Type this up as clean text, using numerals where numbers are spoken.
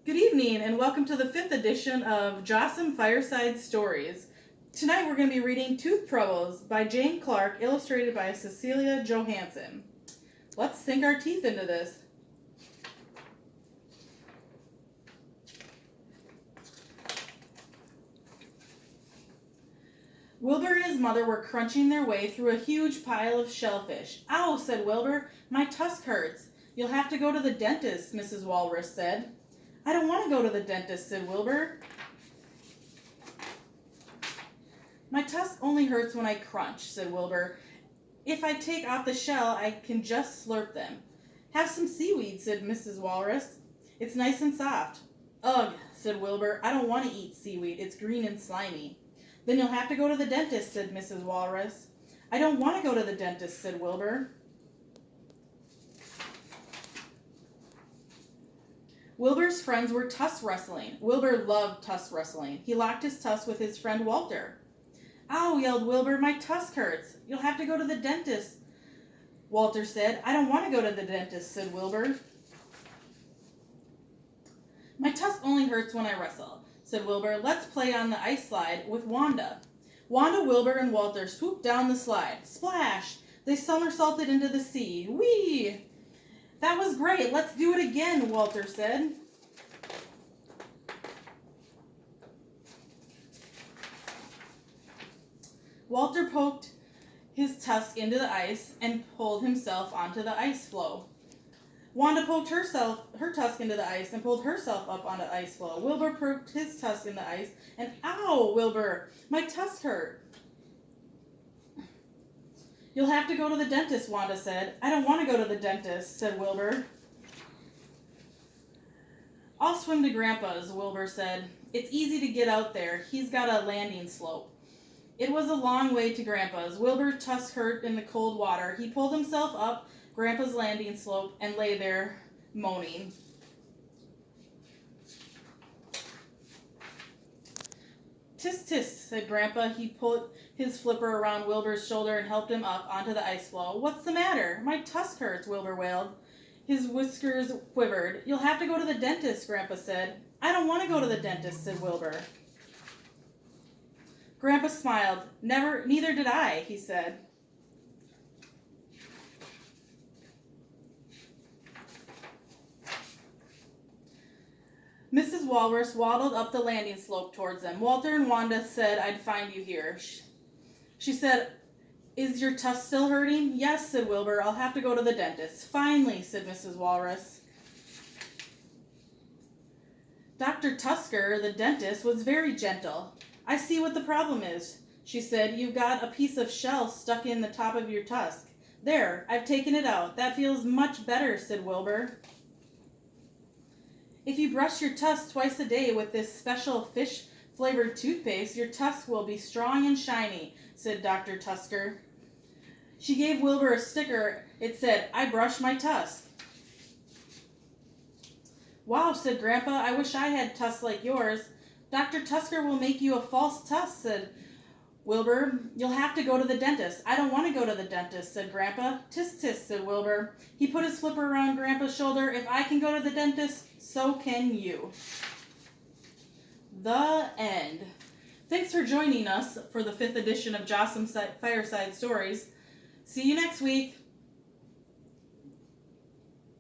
Good evening and welcome to the 5th edition of Jawsome Fireside Stories. Tonight we're going to be reading Tooth Troubles by Jane Clarke, illustrated by Cecilia Johansson. Let's sink our teeth into this. Wilbur and his mother were crunching their way through a huge pile of shellfish. "Ow," said Wilbur, "my tusk hurts." "You'll have to go to the dentist," Mrs. Walrus said. "I don't want to go to the dentist," said Wilbur. "My tusk only hurts when I crunch," said Wilbur. "If I take off the shell, I can just slurp them." "Have some seaweed," said Mrs. Walrus. "It's nice and soft." "Ugh," said Wilbur. "I don't want to eat seaweed. It's green and slimy." "Then you'll have to go to the dentist," said Mrs. Walrus. "I don't want to go to the dentist," said Wilbur. Wilbur's friends were tusk wrestling. Wilbur loved tusk wrestling. He locked his tusk with his friend Walter. "Ow," yelled Wilbur, "my tusk hurts." "You'll have to go to the dentist," Walter said. "I don't want to go to the dentist," said Wilbur. "My tusk only hurts when I wrestle," said Wilbur. "Let's play on the ice slide with Wanda." Wanda, Wilbur, and Walter swooped down the slide. Splash! They somersaulted into the sea. Whee! "That was great. Let's do it again," Walter said. Walter poked his tusk into the ice and pulled himself onto the ice floe. Wanda poked her tusk into the ice and pulled herself up onto the ice floe. Wilbur poked his tusk in the ice and "Ow, Wilbur, my tusk hurt." "You'll have to go to the dentist," Wanda said. "I don't want to go to the dentist," said Wilbur. "I'll swim to Grandpa's," Wilbur said. "It's easy to get out there. He's got a landing slope." It was a long way to Grandpa's. Wilbur's tusk hurt in the cold water. He pulled himself up Grandpa's landing slope and lay there moaning. "Tisk, tisk," said Grandpa. He put his flipper around Wilbur's shoulder and helped him up onto the ice floe. "What's the matter?" "My tusk hurts," Wilbur wailed. His whiskers quivered. "You'll have to go to the dentist," Grandpa said. "I don't want to go to the dentist," said Wilbur. Grandpa smiled. "Neither did I," he said. Mrs. Walrus waddled up the landing slope towards them. "Walter and Wanda said I'd find you here." She said, "Is your tusk still hurting?" "Yes," said Wilbur. "I'll have to go to the dentist." "Finally," said Mrs. Walrus. Dr. Tusker, the dentist, was very gentle. "I see what the problem is," she said. "You've got a piece of shell stuck in the top of your tusk." "There, I've taken it out. That feels much better," said Wilbur. "If you brush your tusk twice a day with this special fish-flavored toothpaste, your tusk will be strong and shiny," said Dr. Tusker. She gave Wilbur a sticker. It said, "I brush my tusk." "Wow," said Grandpa. "I wish I had tusks like yours." "Dr. Tusker will make you a false tusk," said Wilbur. "You'll have to go to the dentist." "I don't want to go to the dentist," said Grandpa. "Tisk, tisk," said Wilbur. He put his flipper around Grandpa's shoulder. "If I can go to the dentist, so can you." The end. Thanks for joining us for the 5th edition of Jawsome Fireside Stories. See you next week.